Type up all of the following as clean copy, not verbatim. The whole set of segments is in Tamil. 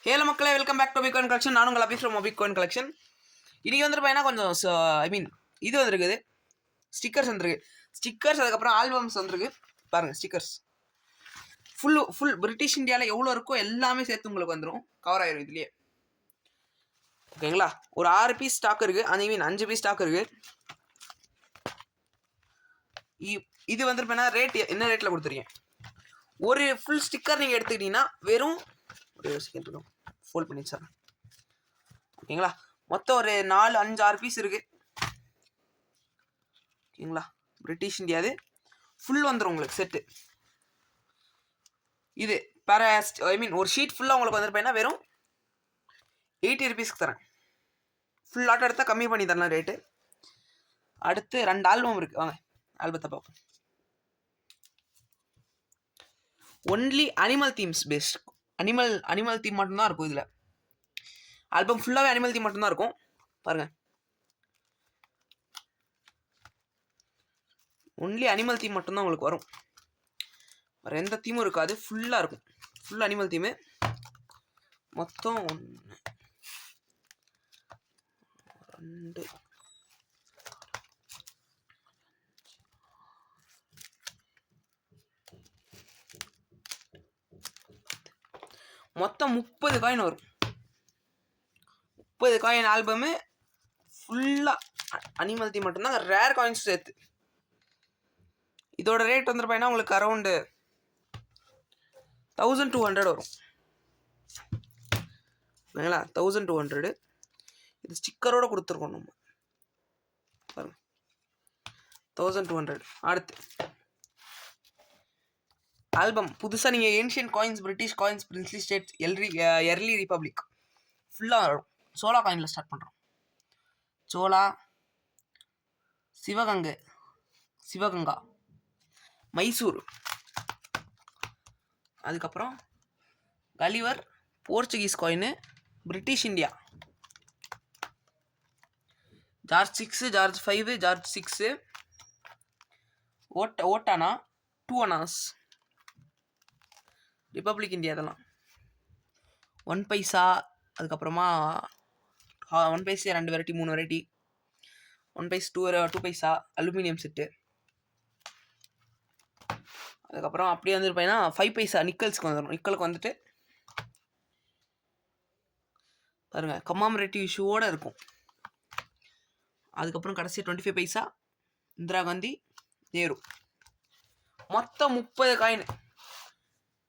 ஹலோ மக்களே, welcome back to bitcoin collection. நான் உங்கள் அபி ஃப்ரம் பிட்காயின் கலெக்ஷன். இன்றைக்கி வந்துட்டு பார்த்தீங்கன்னா கொஞ்சம் இது வந்துருக்குது, ஸ்டிக்கர்ஸ் வந்துருக்கு. ஸ்டிக்கர்ஸ் அதுக்கப்புறம் ஆல்பம்ஸ் வந்துருக்கு. பாருங்கள், ஸ்டிக்கர்ஸ் ஃபுல் பிரிட்டிஷ் இந்தியாவில் எவ்வளோ இருக்கோ எல்லாமே சேர்த்து உங்களுக்கு வந்துடும், கவர் ஆயிரும் இதுலேயே. ஓகேங்களா? ஒரு 6 பீஸ் ஸ்டாக் இருக்குது, அந்த 5 பீஸ் ஸ்டாக் இருக்குது. இது வந்துட்டு பார்த்தீங்கன்னா ரேட் என்ன ரேட்டில் கொடுத்துருக்கேன். ஒரு ஃபுல் ஸ்டிக்கர் நீங்கள் எடுத்துக்கிட்டிங்கன்னா வெறும் ஒரு செகண்ட் இருக்கும், ஃபோல்ட் பண்ணி சார். ஓகேங்களா? மொத்தம் ஒரு 4, 5, 6 பீஸ் இருக்குது. ஓகேங்களா? பிரிட்டிஷ் இந்தியாது ஃபுல் வந்துடும் உங்களுக்கு செட்டு. இது ஒரு ஷீட் ஃபுல்லாக உங்களுக்கு வந்துருப்பேன்னா வெறும் 80 ருபீஸ்க்கு தரேன். ஃபுல் ஆட்டோ எடுத்தால் கம்மி பண்ணி தரலாம் ரேட்டு. அடுத்து 2 ஆல்பம் இருக்குது, வாங்க ஆல்பத்தை பார்ப்போம். Only animal themes based, animal theme மட்டும்தான் இருக்கும் இதில். ஆல்பம் ஃபுல்லாகவே அனிமல் தீம் மட்டும்தான் இருக்கும். பாருங்கள், ஒன்லி அனிமல் தீம் மட்டும்தான் உங்களுக்கு வரும், வேறு எந்த தீமும் இருக்காது. ஃபுல்லாக இருக்கும், ஃபுல் அனிமல் தீமு. மொத்தம் 1, 2, மொத்தம் 30 காயின் வரும். 30 காயின் ஆல்பமு ஃபுல்லாக அனிமல் தீம் மட்டும்தான், ரேர் காயின்ஸ் சேர்த்து. இதோட ரேட் வந்துருப்பேன்னா உங்களுக்கு அரௌண்டு 1200 வரும். ஓகேங்களா? 1200. இது ஸ்டிக்கரோடு கொடுத்துருக்கோம் நம்ம. பாருங்க, 1200. அடுத்து ஆல்பம் புதுசாக நீங்கள் ancient coins, British coins, princely states, early republic ஃபுல்லாக வரும். சோலா காயினில் ஸ்டார்ட் பண்ணுறோம். சோலா, சிவகங்கா, மைசூர், அதுக்கப்புறம் Gulliver, Portuguese coin, British India, George 6, George 5, George 6, ஓட்டானா, 2 Anas, republic India. இதெல்லாம் 1 பைசா. அதுக்கப்புறமா 1 பைசா 2 வெரைட்டி, 3 வெரைட்டி. 1 பைசா 2 பைசா அலுமினியம் செட்டு. அதுக்கப்புறம் அப்படியே வந்துருப்பேன்னா 5 பைசா நிக்கல்ஸ்க்கு வந்துடும். நிக்கலுக்கு வந்துட்டு பாருங்கள், கமாமரேட்டிவ் இஷ்யூவோடு இருக்கும். அதுக்கப்புறம் கடைசி 25 பைசா இந்திரா காந்தி, நேரு. மொத்தம் 30 காயின்.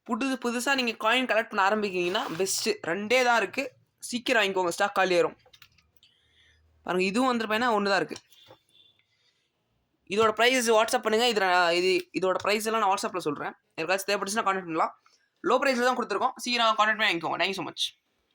புதுசாக நீங்கள் காயின் கலெக்ட் பண்ண ஆரம்பிக்கிங்கன்னா பெஸ்ட்டு. 2 தான் இருக்குது, சீக்கிரம் வாங்கிக்கோங்க, ஸ்டாக் காலி ஆயிரும். பாருங்கள், இதுவும் வந்துருப்பேன்னா 1 தான் இருக்குது. இதோட ப்ரைஸ் வாட்ஸ்அப் பண்ணுங்கள். இதோட ப்ரைஸ் எல்லாம் நான் வாட்ஸ்அப்பில் சொல்கிறேன். யாருக்காச்சும் தேவைப்பட்டுச்சுன்னா கான்டெக்ட் பண்ணலாம். லோ ப்ரைஸில் தான் கொடுத்துருக்கோம், சீக்கிரம் கான்டெக்ட் பண்ணி வாங்கிக்கோங்க. Thank you so much.